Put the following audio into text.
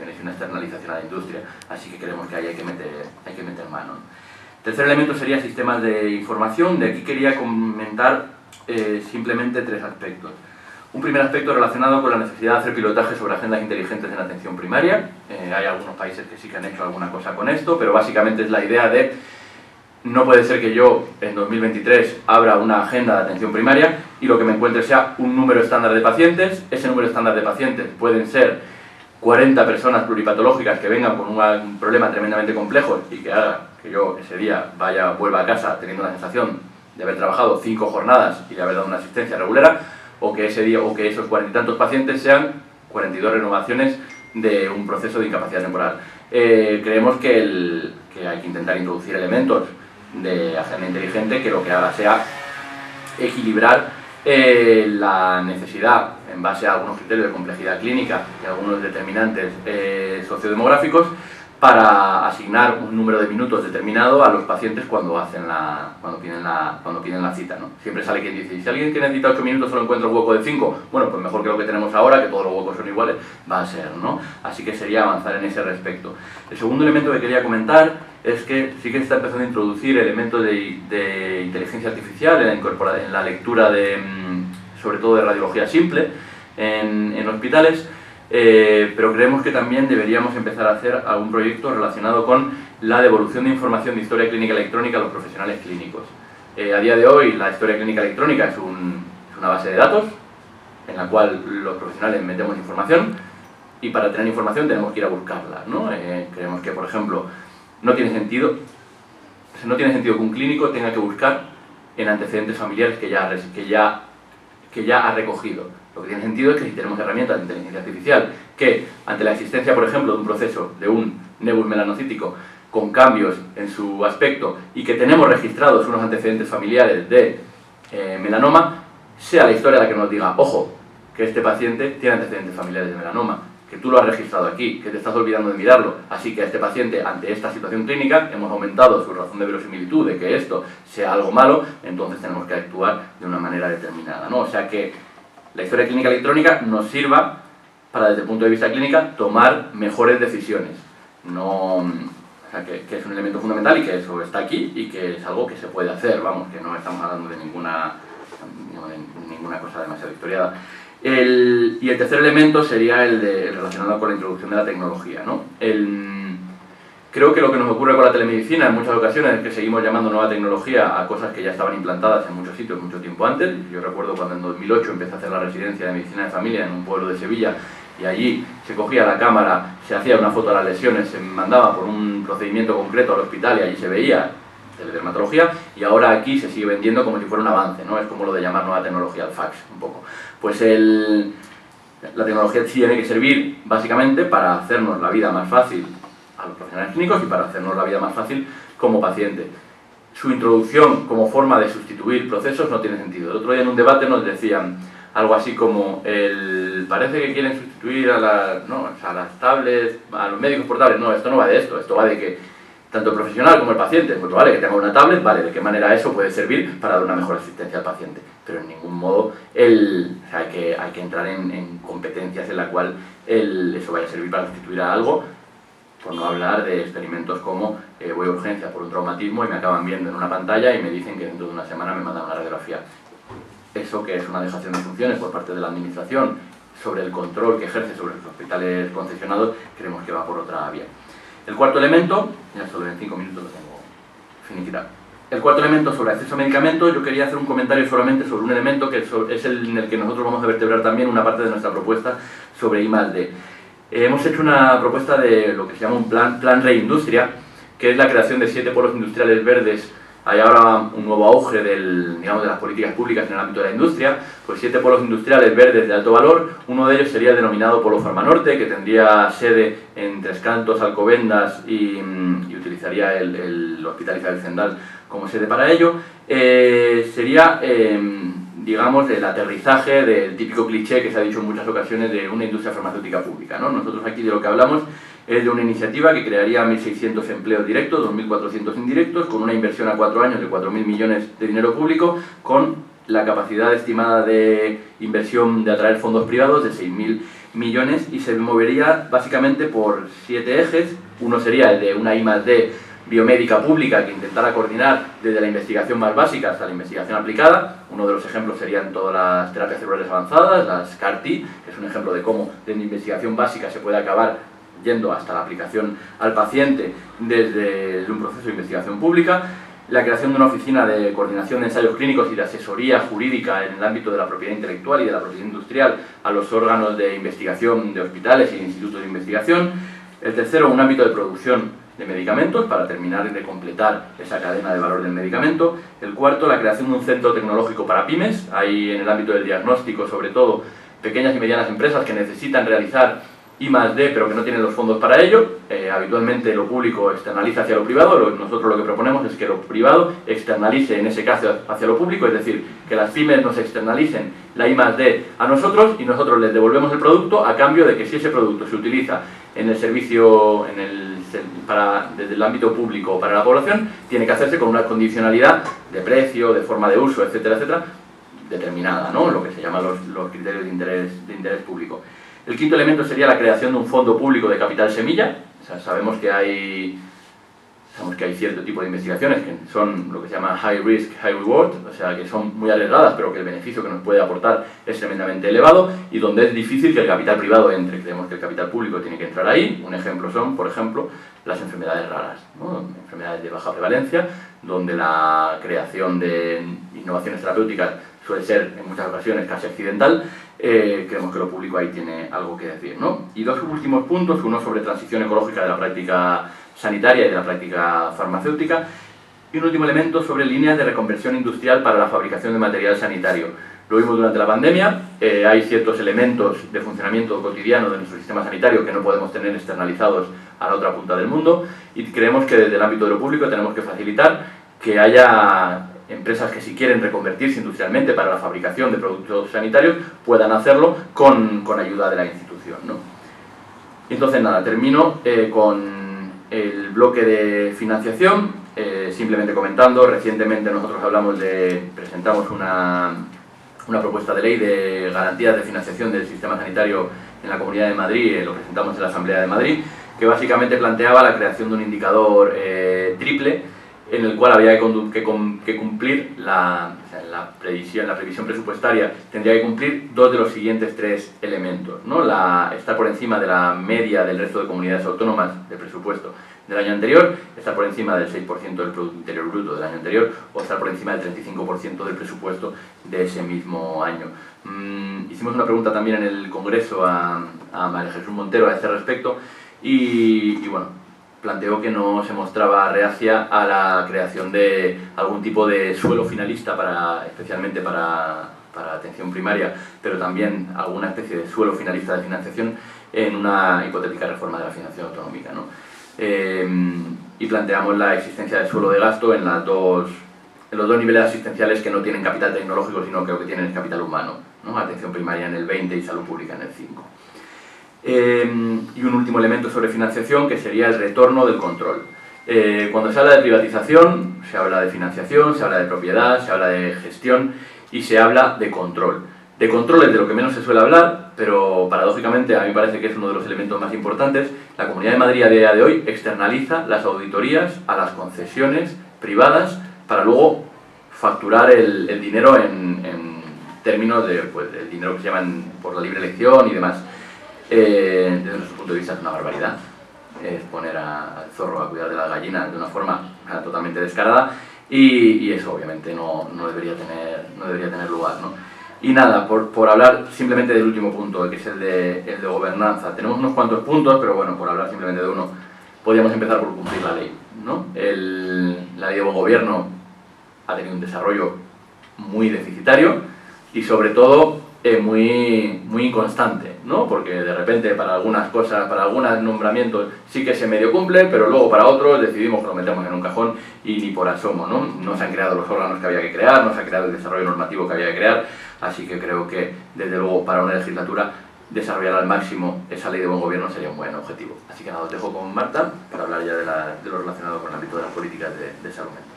externalizaciones y una externalización a la industria, así que creemos que ahí hay que meter mano. Tercer elemento sería sistemas de información. De aquí quería comentar simplemente 3 aspectos. Un primer aspecto relacionado con la necesidad de hacer pilotaje sobre agendas inteligentes en atención primaria. Hay algunos países que sí que han hecho alguna cosa con esto, pero básicamente es la idea de no puede ser que yo en 2023 abra una agenda de atención primaria y lo que me encuentre sea un número estándar de pacientes. Ese número estándar de pacientes pueden ser 40 personas pluripatológicas que vengan con un problema tremendamente complejo y que haga que yo ese día vuelva a casa teniendo la sensación de haber trabajado 5 jornadas y de haber dado una asistencia regular, o que ese día, o que esos 40 y tantos pacientes sean 42 renovaciones de un proceso de incapacidad temporal. Creemos que hay que intentar introducir elementos de agenda inteligente que lo que haga sea equilibrar la necesidad, en base a algunos criterios de complejidad clínica y algunos determinantes sociodemográficos, para asignar un número de minutos determinado a los pacientes cuando piden la cita, ¿no? Siempre sale quien dice, si alguien que necesita 8 minutos solo encuentra un hueco de 5, bueno, pues mejor que lo que tenemos ahora, que todos los huecos son iguales, va a ser, ¿no? Así que sería avanzar en ese respecto. El segundo elemento que quería comentar es que sí que se está empezando a introducir elementos de inteligencia artificial en la lectura sobre todo de radiología simple en hospitales. Pero creemos que también deberíamos empezar a hacer algún proyecto relacionado con la devolución de información de historia clínica electrónica a los profesionales clínicos. A día de hoy la historia clínica electrónica es una base de datos en la cual los profesionales metemos información y para tener información tenemos que ir a buscarla, ¿no? Creemos que, por ejemplo, no tiene sentido que un clínico tenga que buscar en antecedentes familiares que ya ha recogido. Lo que tiene sentido es que si tenemos herramientas de inteligencia artificial que, ante la existencia, por ejemplo, de un proceso de un nebus melanocítico con cambios en su aspecto y que tenemos registrados unos antecedentes familiares de melanoma, sea la historia la que nos diga, ojo, que este paciente tiene antecedentes familiares de melanoma, que tú lo has registrado aquí, que te estás olvidando de mirarlo, así que a este paciente, ante esta situación clínica, hemos aumentado su razón de verosimilitud de que esto sea algo malo, entonces tenemos que actuar de una manera determinada, ¿no? O sea que la historia clínica electrónica nos sirva para, desde el punto de vista clínica, tomar mejores decisiones. O sea, que es un elemento fundamental y que eso está aquí y que es algo que se puede hacer, vamos, que no estamos hablando de ninguna cosa demasiado historiada. Y el tercer elemento sería el relacionado con la introducción de la tecnología, ¿no? Creo que lo que nos ocurre con la telemedicina en muchas ocasiones es que seguimos llamando nueva tecnología a cosas que ya estaban implantadas en muchos sitios mucho tiempo antes. Yo recuerdo cuando en 2008 empecé a hacer la residencia de medicina de familia en un pueblo de Sevilla y allí se cogía la cámara, se hacía una foto de las lesiones, se mandaba por un procedimiento concreto al hospital y allí se veía teledermatología, y ahora aquí se sigue vendiendo como si fuera un avance, ¿no? Es como lo de llamar nueva tecnología al fax, un poco. Pues la tecnología tiene que servir básicamente para hacernos la vida más fácil a los profesionales clínicos y para hacernos la vida más fácil como paciente. Su introducción como forma de sustituir procesos no tiene sentido. El otro día en un debate nos decían algo así como, parece que quieren sustituir a las tablets, a los médicos portables. No, esto no va de esto va de que tanto el profesional como el paciente, pues vale que tenga una tablet, vale, de qué manera eso puede servir para dar una mejor asistencia al paciente, pero en ningún modo hay que entrar en competencias en la cual eso vaya a servir para sustituir a algo, por no hablar de experimentos como voy a urgencia por un traumatismo y me acaban viendo en una pantalla y me dicen que dentro de una semana me mandan una radiografía. Eso, que es una dejación de funciones por parte de la administración sobre el control que ejerce sobre los hospitales concesionados, creemos que va por otra vía. El cuarto elemento, ya solo en 5 minutos lo tengo finiquitado. El cuarto elemento sobre acceso a medicamentos, yo quería hacer un comentario solamente sobre un elemento que es en el que nosotros vamos a vertebrar también una parte de nuestra propuesta sobre I+D. Hemos hecho una propuesta de lo que se llama un plan reindustria, que es la creación de 7 polos industriales verdes. Hay ahora un nuevo auge de las políticas públicas en el ámbito de la industria, pues 7 polos industriales verdes de alto valor. Uno de ellos sería el denominado Polo Farmanorte, que tendría sede en Tres Cantos, Alcobendas y utilizaría el Hospital Isabel Zendal como sede para ello. Sería, digamos, el aterrizaje del típico cliché que se ha dicho en muchas ocasiones de una industria farmacéutica pública, ¿no? Nosotros aquí de lo que hablamos es de una iniciativa que crearía 1.600 empleos directos, 2.400 indirectos, con una inversión a 4 años de 4.000 millones de dinero público, con la capacidad estimada de inversión de atraer fondos privados de 6.000 millones y se movería básicamente por 7 ejes. Uno sería el de una I+D biomédica pública que intentara coordinar desde la investigación más básica hasta la investigación aplicada. Uno de los ejemplos serían todas las terapias celulares avanzadas, las CAR-T, que es un ejemplo de cómo desde la investigación básica se puede acabar yendo hasta la aplicación al paciente desde un proceso de investigación pública. La creación de una oficina de coordinación de ensayos clínicos y de asesoría jurídica en el ámbito de la propiedad intelectual y de la propiedad industrial a los órganos de investigación de hospitales y institutos de investigación. El tercero, un ámbito de producción de medicamentos para terminar de completar esa cadena de valor del medicamento. El cuarto, la creación de un centro tecnológico para pymes. Hay en el ámbito del diagnóstico, sobre todo, pequeñas y medianas empresas que necesitan realizar I+D pero que no tienen los fondos para ello. Habitualmente lo público externaliza hacia lo privado. Nosotros lo que proponemos es que lo privado externalice en ese caso hacia lo público, es decir, que las pymes nos externalicen la I+D a nosotros y nosotros les devolvemos el producto a cambio de que si ese producto se utiliza en el servicio, desde el ámbito público para la población, tiene que hacerse con una condicionalidad de precio, de forma de uso, etcétera, etcétera, determinada, ¿no? Lo que se llaman los criterios de interés público. El quinto elemento sería la creación de un fondo público de capital semilla. O sea, sabemos que hay cierto tipo de investigaciones que son lo que se llama high risk, high reward, o sea, que son muy arriesgadas, pero que el beneficio que nos puede aportar es tremendamente elevado y donde es difícil que el capital privado entre. Creemos que el capital público tiene que entrar ahí. Un ejemplo son, por ejemplo, las enfermedades raras, ¿no? Enfermedades de baja prevalencia, donde la creación de innovaciones terapéuticas suele ser en muchas ocasiones casi accidental. Creemos que lo público ahí tiene algo que decir, ¿no? Y dos últimos puntos, uno sobre transición ecológica de la práctica sanitaria y de la práctica farmacéutica, y un último elemento sobre líneas de reconversión industrial para la fabricación de material sanitario. Lo vimos durante la pandemia, hay ciertos elementos de funcionamiento cotidiano de nuestro sistema sanitario que no podemos tener externalizados a la otra punta del mundo, y creemos que desde el ámbito de lo público tenemos que facilitar que haya empresas que si quieren reconvertirse industrialmente para la fabricación de productos sanitarios puedan hacerlo con ayuda de la institución, ¿no? Entonces nada, termino con el bloque de financiación, simplemente comentando. Recientemente nosotros presentamos una propuesta de ley de garantías de financiación del sistema sanitario en la Comunidad de Madrid, lo presentamos en la Asamblea de Madrid, que básicamente planteaba la creación de un indicador triple en el cual había que cumplir la previsión presupuestaria, tendría que cumplir dos de los siguientes tres elementos, ¿no? Estar por encima de la media del resto de comunidades autónomas de presupuesto del año anterior, estar por encima del 6% del Producto Interior Bruto del año anterior, o estar por encima del 35% del presupuesto de ese mismo año. Hicimos una pregunta también en el Congreso a María Jesús Montero a este respecto y bueno, planteó que no se mostraba reacia a la creación de algún tipo de suelo finalista, especialmente para atención primaria, pero también alguna especie de suelo finalista de financiación en una hipotética reforma de la financiación autonómica, ¿no? Y planteamos la existencia de suelo de gasto en los dos niveles asistenciales que no tienen capital tecnológico, sino que lo que tienen es capital humano, ¿no? Atención primaria en el 20 y salud pública en el 5. Y un último elemento sobre financiación, que sería el retorno del control. Cuando se habla de privatización, se habla de financiación, se habla de propiedad, se habla de gestión y se habla de control. De control es de lo que menos se suele hablar, pero paradójicamente a mí me parece que es uno de los elementos más importantes. La Comunidad de Madrid a día de hoy externaliza las auditorías a las concesiones privadas para luego facturar el dinero en términos de el dinero que se llaman por la libre elección y demás. Desde nuestro punto de vista es una barbaridad. Es poner al zorro a cuidar de las gallinas de una forma totalmente descarada y eso obviamente no debería tener lugar, ¿no? Y nada, por hablar simplemente del último punto, que es el de gobernanza. Tenemos unos cuantos puntos, pero bueno, por hablar simplemente de uno, podríamos empezar por cumplir la ley, ¿no? La ley de buen gobierno ha tenido un desarrollo muy deficitario y sobre todo muy inconstante, ¿no? Porque de repente para algunas cosas, para algunos nombramientos sí que se medio cumple, pero luego para otros decidimos que lo metemos en un cajón y ni por asomo, ¿no? No se han creado los órganos que había que crear, no se ha creado el desarrollo normativo que había que crear, así que creo que desde luego para una legislatura desarrollar al máximo esa ley de buen gobierno sería un buen objetivo. Así que nada, os dejo con Marta para hablar ya de lo relacionado con el ámbito de las políticas de salud mental.